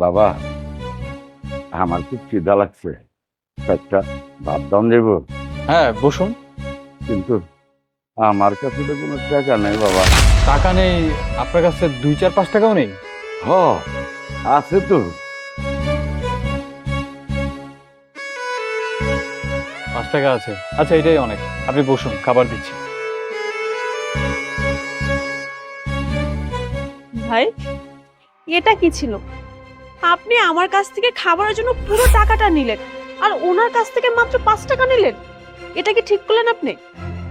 বাবা, আমার খুব খিদা লাগছে, একটা ভাত দাম দেবো? হ্যাঁ বসুন। কিন্তু আমার কাছে তো কোনো টাকা নেই বাবা। টাকা নেই? আপনার কাছে 2, 4, 5 টাকাও নেই? হ, আছে তো। 5 টাকা আছে? আচ্ছা এটাই অনেক, আপনি বসুন, খাবার দিচ্ছি। ভাই, এটা কি ছিল? আপনি আমার কাছ থেকে খাবারের জন্য পুরো টাকাটা নিলেন আর ওনার কাছ থেকে মাত্র 5 টাকা নিলেন। এটা কি ঠিক করলেন আপনি?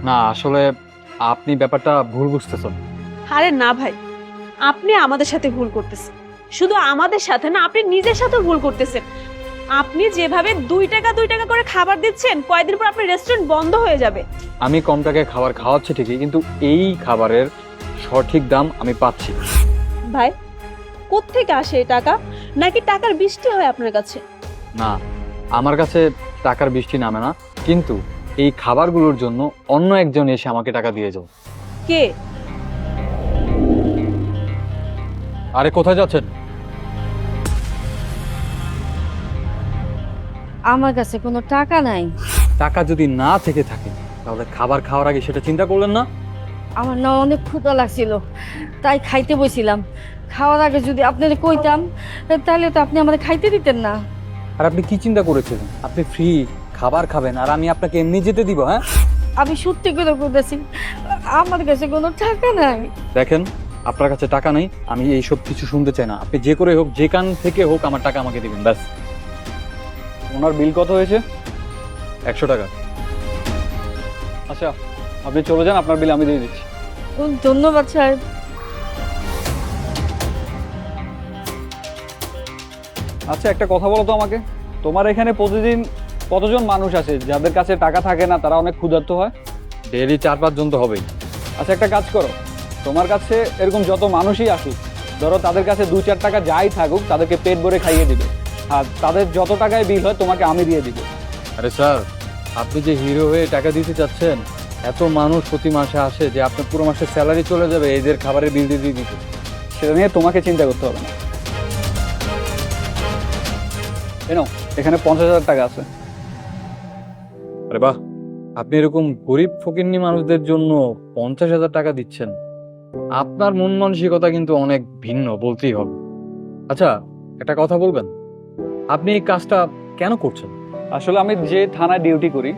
না আসলে আপনি ব্যাপারটা ভুল বুঝতেছেন। আরে না ভাই, আপনি আমাদের সাথে ভুল করতেছেন। শুধু আমাদের সাথে না, আপনি নিজের সাথে ভুল করতেছেন। আপনি যেভাবে 2 টাকা করে খাবার দিচ্ছেন, কয়েকদিন পর আপনার রেস্টুরেন্ট বন্ধ হয়ে যাবে। আমি কম টাকায় খাবার খাওয়াচ্ছি ঠিকই, কিন্তু এই খাবারের সঠিক দাম আমি পাচ্ছি। ভাই, কোত্থেকে আসে এই টাকা? নাকি টাকার বৃষ্টি হয় আপনার কাছে? না, আমার কাছে টাকার বৃষ্টি নামে না, কিন্তু এই খাবারগুলোর জন্য অন্য একজন এসে আমাকে টাকা দিয়ে যাও। কে? আরে কোথায় যাচ্ছেন? আমার কাছে কোনো টাকা নাই। টাকা যদি না থেকে থাকে তাহলে খাবার খাওয়ার আগে সেটা চিন্তা করলেন না? আমার না অনেক ক্ষুধা লাগছিল, তাই খাইতে বসছিলাম। খাওয়ার আগে যদি আপনাদের কইতাম তাহলে তো আপনি আমাদের খাইতে দিতেন না। আর আপনি কি চিন্তা করেছিলেন আপনি ফ্রি খাবার খাবেন আর আমি আপনাকে এমনি যেতে দিব? হ্যাঁ, আমি সত্যি করে বলতেছি, আমার কাছে কোনো টাকা নাই। দেখেন, আপনার কাছে টাকা নেই, আমি এইসব কিছু শুনতে চাই না। আপনি যে করে হোক, যেখান থেকে হোক, আমার টাকা আমাকে দিবেন, ব্যাস। ওনার বিল কত হয়েছে? 100 টাকা। আচ্ছা আপনি চলে যান, আপনার বিল আমি দিয়ে দিচ্ছি। ধন্যবাদ সাহেব। আচ্ছা একটা কথা বলো তো আমাকে, তোমার এখানে প্রতিদিন কতজন মানুষ আসে যাদের কাছে টাকা থাকে না, তারা অনেক ক্ষুধার্ত হয়? ডেইলি 4-5 জন তো হবেই। আচ্ছা একটা কাজ করো, তোমার কাছে এরকম যত মানুষই আসুক, ধরো তাদের কাছে 2-4 টাকা যাই থাকুক, তাদেরকে পেট ভরে খাইয়ে দিবে, আর তাদের যত টাকায় বিল হয় তোমাকে আমি দিয়ে দিব। আরে স্যার, আপনি যে হিরো হয়ে টাকা দিতে চাচ্ছেন, এত মানুষ প্রতি মাসে আসে যে আপনার পুরো মাসের স্যালারি চলে যাবে এদের খাবারের বিল দিয়ে দিতে। সেটা নিয়ে তোমাকে চিন্তা করতে হবে না। কেন, এখানে 50,000 টাকা আছে। আরে বাহ, আপনি এরকম গরিব ফকিন্নি মানুষদের জন্য 50,000 টাকা দিচ্ছেন। আপনার মন মানসিকতা কিন্তু অনেক ভিন্ন বলতেই হবে। আচ্ছা একটা কথা বলবেন, আপনি এই কাজটা কেন করছেন? আসলে আমি যে থানায় ডিউটি করি,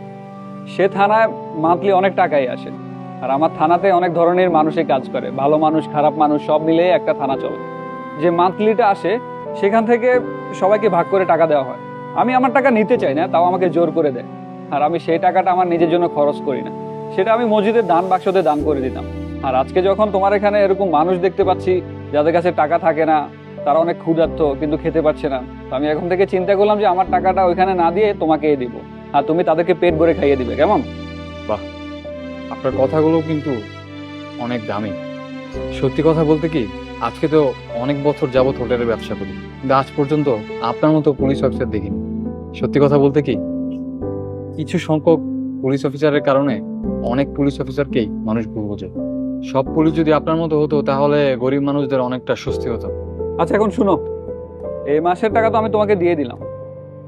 সে থানায় মান্থলি অনেক টাকাই আসে। আর আমার থানাতে অনেক ধরনের মানুষই কাজ করে, ভালো মানুষ খারাপ মানুষ সব মিলিয়ে একটা থানা চলে। যে মান্থলিটা আসে সেখান থেকে সবাইকে ভাগ করে টাকা দেওয়া হয়। আমি আমার টাকা নিতে চাই না, তাও আমাকে জোর করে দেয়। আর আমি সেই টাকাটা আমার নিজের জন্য খরচ করি না, সেটা আমি মসজিদের দান বাক্সতে দান করে দিতাম। আর আজকে যখন তোমার এখানে এরকম মানুষ দেখতে পাচ্ছি যাদের কাছে টাকা থাকে না, তারা অনেক ক্ষুধার্ত কিন্তু খেতে পাচ্ছে না, তো আমি এখন থেকে চিন্তা করলাম যে আমার টাকাটা ওইখানে না দিয়ে তোমাকেই দিব, আর তুমি তাদেরকে পেট ভরে খাইয়ে দিবে। কেমন? বাহ, আপনার কথাগুলো কিন্তু অনেক দামি। সত্যি কথা বলতে কি, আজকে তো অনেক বছর যাবত হোটেলের ব্যবসা করি, কিন্তু আজ পর্যন্ত আপনার মতো পুলিশ অফিসার দেখিনি। সত্যি কথা বলতে কি, কিছু সংখ্যক পুলিশ অফিসারের কারণে অনেক পুলিশ অফিসারকেই মানুষ ভুল বোঝে। সব পুলিশ যদি আপনার মতো হতো তাহলে গরিব মানুষদের অনেকটা স্বস্তি হতো। আচ্ছা এখন শুনো, এই মাসের টাকা তো আমি তোমাকে দিয়ে দিলাম,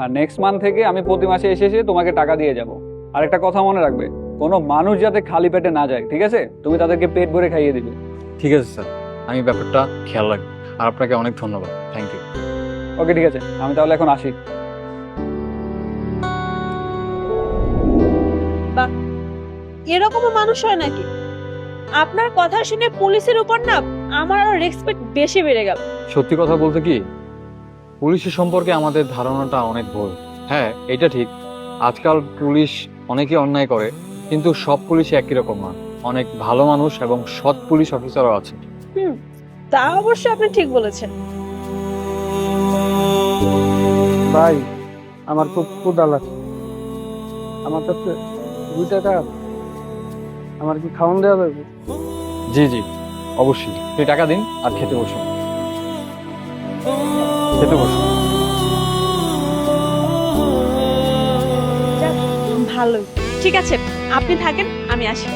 আর নেক্সট মান্থ থেকে আমি প্রতি মাসে এসে এসে তোমাকে টাকা দিয়ে যাব। আর একটা কথা মনে রাখবে, কোনো মানুষ যাতে খালি পেটে না যায়, ঠিক আছে? তুমি তাদেরকে পেট ভরে খাইয়ে দিবে। ঠিক আছে স্যার, আমি ব্যাপারটা খেয়াল রাখবো। আর আপনাকে অনেক ধন্যবাদ, থ্যাংক ইউ। ওকে ঠিক আছে, আমি তাহলে এখন আসি। বাহ, এরকমও মানুষ হয় নাকি? আপনার কথা শুনে পুলিশের উপর না আমার আরো রেসপেক্ট বেশি বেড়ে গেল। সত্যি কথা বলতে কি, পুলিশের সম্পর্কে আমাদের ধারণাটা অনেক ভুল। হ্যাঁ এটা ঠিক, আজকাল পুলিশ অনেকে অন্যায় করে, কিন্তু সব পুলিশ একই রকম না। অনেক ভালো মানুষ এবং সৎ পুলিশ অফিসারও আছে। তা অবশ্য আপনি ঠিক বলেছেন। ভাই, আমার খুব ক্ষুধা লাগছে, আমার কাছে 2 টাকা, আমার কি খাওয়ান দেওয়া যাবে? জি জি অবশ্যই, আপনি টাকা দিন আর খেতে বসুন, খেতে বসুন। যাক, ভালোই। ঠিক আছে, আপনি থাকেন, আমি আসি।